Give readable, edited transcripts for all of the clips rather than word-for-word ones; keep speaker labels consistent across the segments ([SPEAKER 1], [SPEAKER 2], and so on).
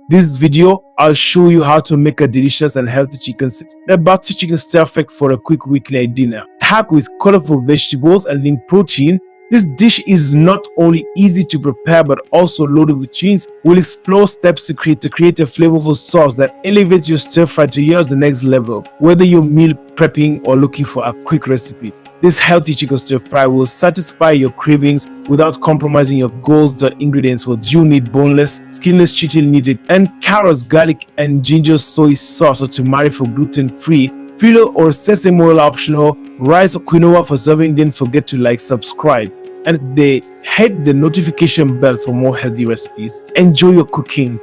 [SPEAKER 1] This video, I'll show you how to make a delicious and healthy chicken sit. The butter chicken stir-fry for a quick weeknight dinner. Packed with colorful vegetables and lean protein, this dish is not only easy to prepare but also loaded with genes. We'll explore steps to create a flavorful sauce that elevates your stir-fry to yours the next level. Whether you're meal prepping or looking for a quick recipe, this healthy chicken stir-fry will satisfy your cravings without compromising your goals. Ingredients will you need boneless, skinless chicken needed, and carrots, garlic, and ginger soy sauce or tamari for gluten-free, filo or sesame oil optional, rice or quinoa for serving. Don't forget to subscribe, and hit the notification bell for more healthy recipes. Enjoy your cooking.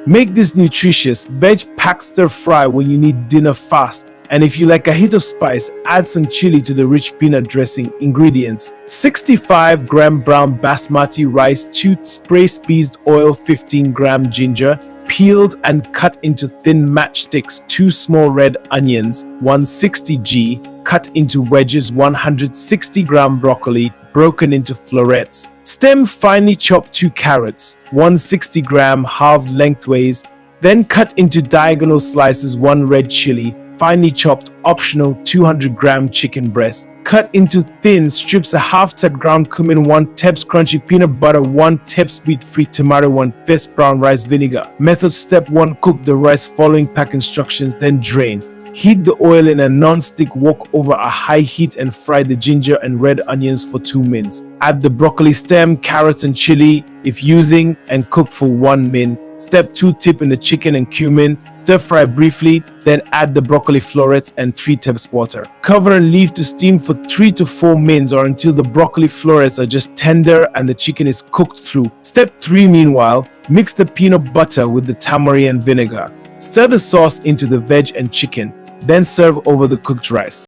[SPEAKER 1] Make this nutritious veg-packed stir-fry when you need dinner fast. And if you like a hit of spice, add some chili to the rich peanut dressing. Ingredients: 65-gram brown basmati rice, 2 spray-squeezed oil, 15-gram ginger, peeled and cut into thin matchsticks, 2 small red onions, 160 g, cut into wedges, 160-gram broccoli, broken into florets. Stem finely chopped 2 carrots, 160-gram halved lengthways, then cut into diagonal slices, 1 red chili, finely chopped optional, 200-gram chicken breast, cut into thin strips, a half-tab ground cumin, 1 tablespoon crunchy peanut butter, 1 tablespoon free tamari, 1 best brown rice vinegar. Method: step 1, cook the rice following pack instructions, then drain. Heat the oil in a non-stick wok over a high heat and fry the ginger and red onions for 2 minutes. Add the broccoli stem, carrots and chili if using, and cook for 1 minute. Step 2, tip in the chicken and cumin, stir fry briefly, then add the broccoli florets and 3 tablespoons water. Cover and leave to steam for 3 to 4 minutes or until the broccoli florets are just tender and the chicken is cooked through. Step 3, meanwhile, mix the peanut butter with the tamari and vinegar. Stir the sauce into the veg and chicken, then serve over the cooked rice.